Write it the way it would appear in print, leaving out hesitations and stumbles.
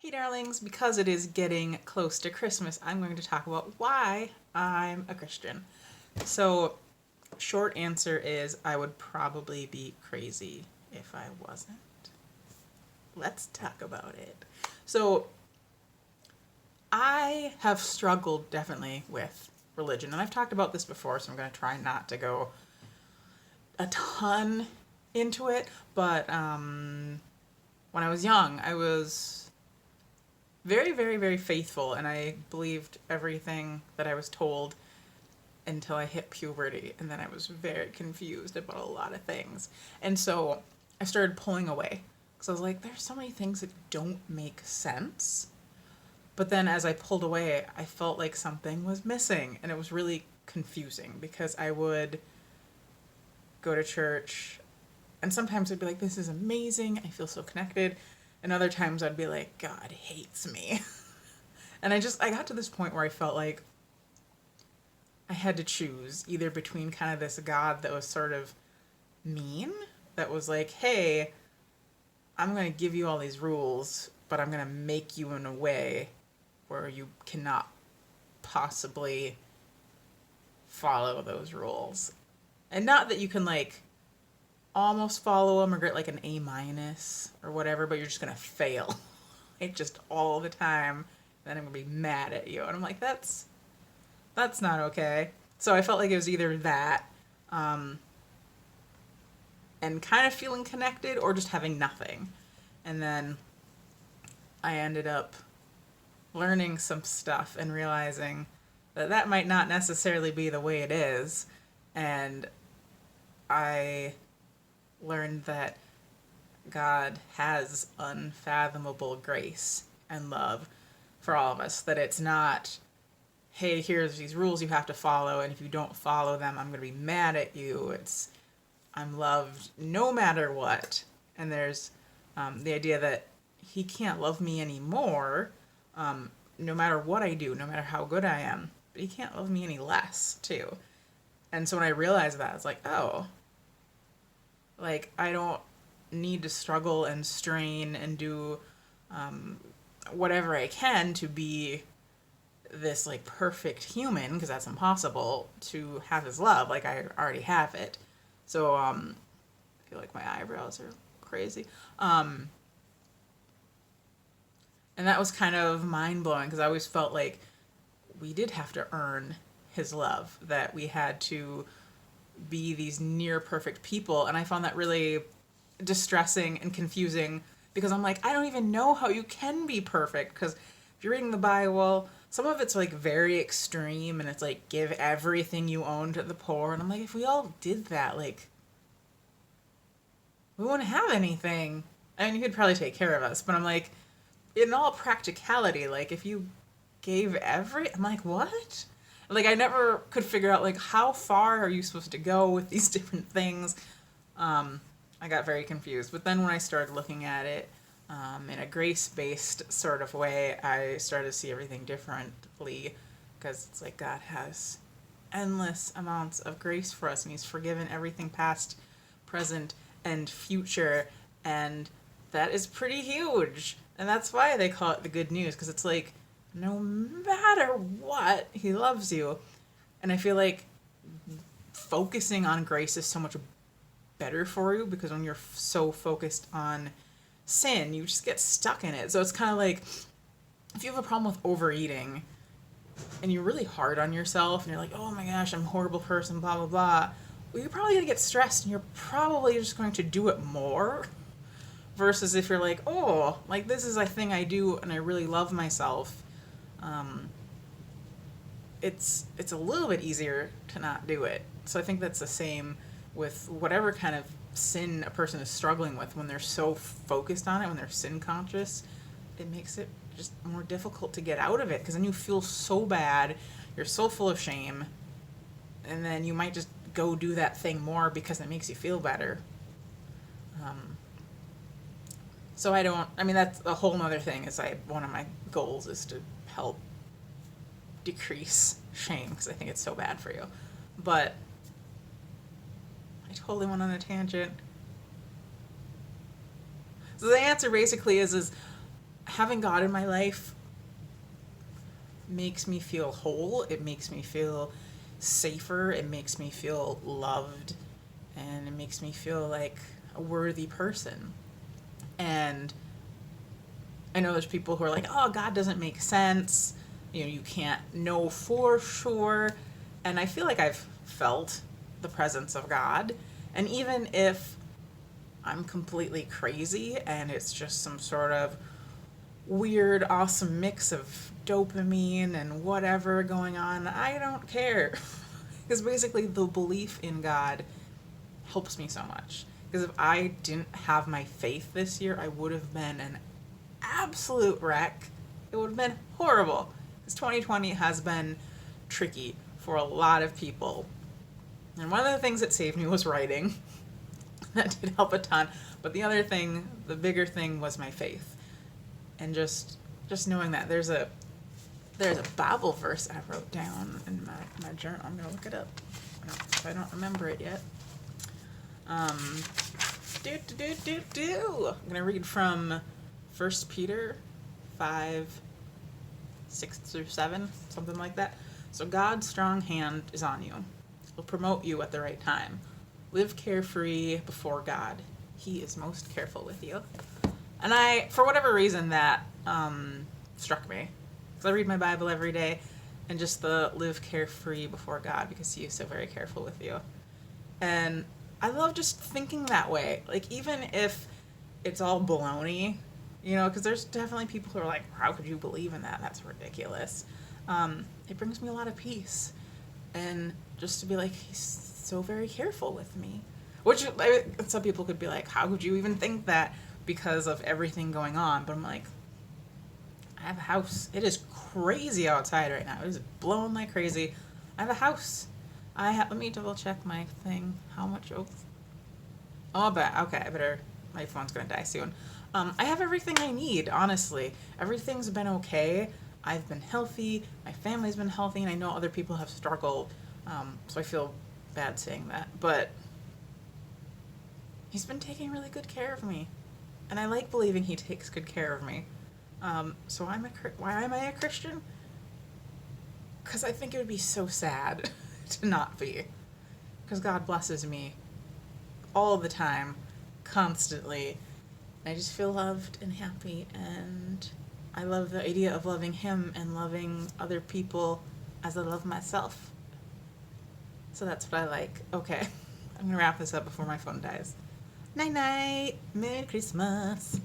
Hey darlings, because it is getting close to Christmas, I'm going to talk about why I'm a Christian. So, short answer is I would probably be crazy if I wasn't. Let's talk about it. So, I have struggled definitely with religion, and I've talked about this before, so I'm going to try not to go a ton into it. But when I was young, I was very, very, very faithful, and I believed everything that I was told until I hit puberty, and then I was very confused about a lot of things. And so I started pulling away because I was like, there's so many things that don't make sense. But then as I pulled away, I felt like something was missing, and it was really confusing because I would go to church, and sometimes I'd be like, this is amazing, I feel so connected. And other times I'd be like, God hates me. And I got to this point where I felt like I had to choose either between kind of this God that was sort of mean, that was like, hey, I'm going to give you all these rules, but I'm going to make you in a way where you cannot possibly follow those rules. And not that you can like almost follow them or get like an A minus or whatever, but you're just going to fail. Like just all the time. And then I'm going to be mad at you. And I'm like, that's not okay. So I felt like it was either that, um, and kind of feeling connected, or just having nothing. And then I ended up learning some stuff and realizing that that might not necessarily be the way it is. And I learned that God has unfathomable grace and love for all of us. That it's not, hey, here's these rules you have to follow, and if you don't follow them, I'm going to be mad at you. It's, I'm loved no matter what. And there's the idea that He can't love me anymore, no matter what I do, no matter how good I am. But He can't love me any less, too. And so when I realized that, I was like, oh, like, I don't need to struggle and strain and do whatever I can to be this like perfect human, because that's impossible, to have His love. Like, I already have it. So I feel like my eyebrows are crazy. And that was kind of mind-blowing because I always felt like we did have to earn His love, that we had to be these near perfect people. And I found that really distressing and confusing because I'm like, I don't even know how you can be perfect, because if you're reading the Bible, some of it's like very extreme, and it's like, give everything you own to the poor. And I'm like, if we all did that, like, we wouldn't have anything. I mean, you could probably take care of us, but I'm like, in all practicality, like, if you gave I'm like, what? Like, I never could figure out, like, how far are you supposed to go with these different things? I got very confused. But then when I started looking at it in a grace-based sort of way, I started to see everything differently, because it's like God has endless amounts of grace for us, and He's forgiven everything past, present, and future, and that is pretty huge. And that's why they call it the good news, because it's like, no matter what, He loves you. And I feel like focusing on grace is so much better for you, because when you're so focused on sin, you just get stuck in it. So it's kind of like, if you have a problem with overeating and you're really hard on yourself and you're like, oh my gosh, I'm a horrible person, blah, blah, blah, well, you're probably going to get stressed, and you're probably just going to do it more. Versus if you're like, oh, like, this is a thing I do and I really love myself, it's a little bit easier to not do it. So I think that's the same with whatever kind of sin a person is struggling with. When they're so focused on it, when they're sin conscious, it makes it just more difficult to get out of it, because then you feel so bad, you're so full of shame, and then you might just go do that thing more because it makes you feel better. So I mean, that's a whole nother thing. One of my goals is to help decrease shame, because I think it's so bad for you. But I totally went on a tangent. So the answer basically is having God in my life makes me feel whole. It makes me feel safer. It makes me feel loved. And it makes me feel like a worthy person. And I know there's people who are like, oh, God doesn't make sense. You know, you can't know for sure. And I feel like I've felt the presence of God. And even if I'm completely crazy and it's just some sort of weird, awesome mix of dopamine and whatever going on, I don't care. Because basically the belief in God helps me so much. Because if I didn't have my faith this year, I would have been an absolute wreck. It would have been horrible. Because 2020 has been tricky for a lot of people. And one of the things that saved me was writing. That did help a ton. But the other thing, the bigger thing, was my faith. And just knowing that there's a Bible verse I wrote down in my journal. I'm gonna look it up if I don't remember it yet. I'm gonna read from 1 Peter 5:6-7, something like that. So God's strong hand is on you. He'll promote you at the right time. Live carefree before God. He is most careful with you. And for whatever reason, that struck me. Because I read my Bible every day, and just the live carefree before God, because He is so very careful with you. And I love just thinking that way. Like, even if it's all baloney, you know, because there's definitely people who are like, how could you believe in that? That's ridiculous. It brings me a lot of peace. And just to be like, He's so very careful with me. Which, some people could be like, how could you even think that because of everything going on? But I'm like, I have a house. It is crazy outside right now. It is blowing like crazy. I have a house. Let me double check my thing. How much? Okay, I better. My phone's gonna die soon. I have everything I need, honestly. Everything's been okay. I've been healthy. My family's been healthy, and I know other people have struggled. So I feel bad saying that, but He's been taking really good care of me, and I like believing He takes good care of me. So why am I a Christian? Because I think it would be so sad to not be. Because God blesses me all the time, constantly. And I just feel loved and happy, and I love the idea of loving Him and loving other people as I love myself. So that's what I like. Okay, I'm going to wrap this up before my phone dies. Night-night. Merry Christmas.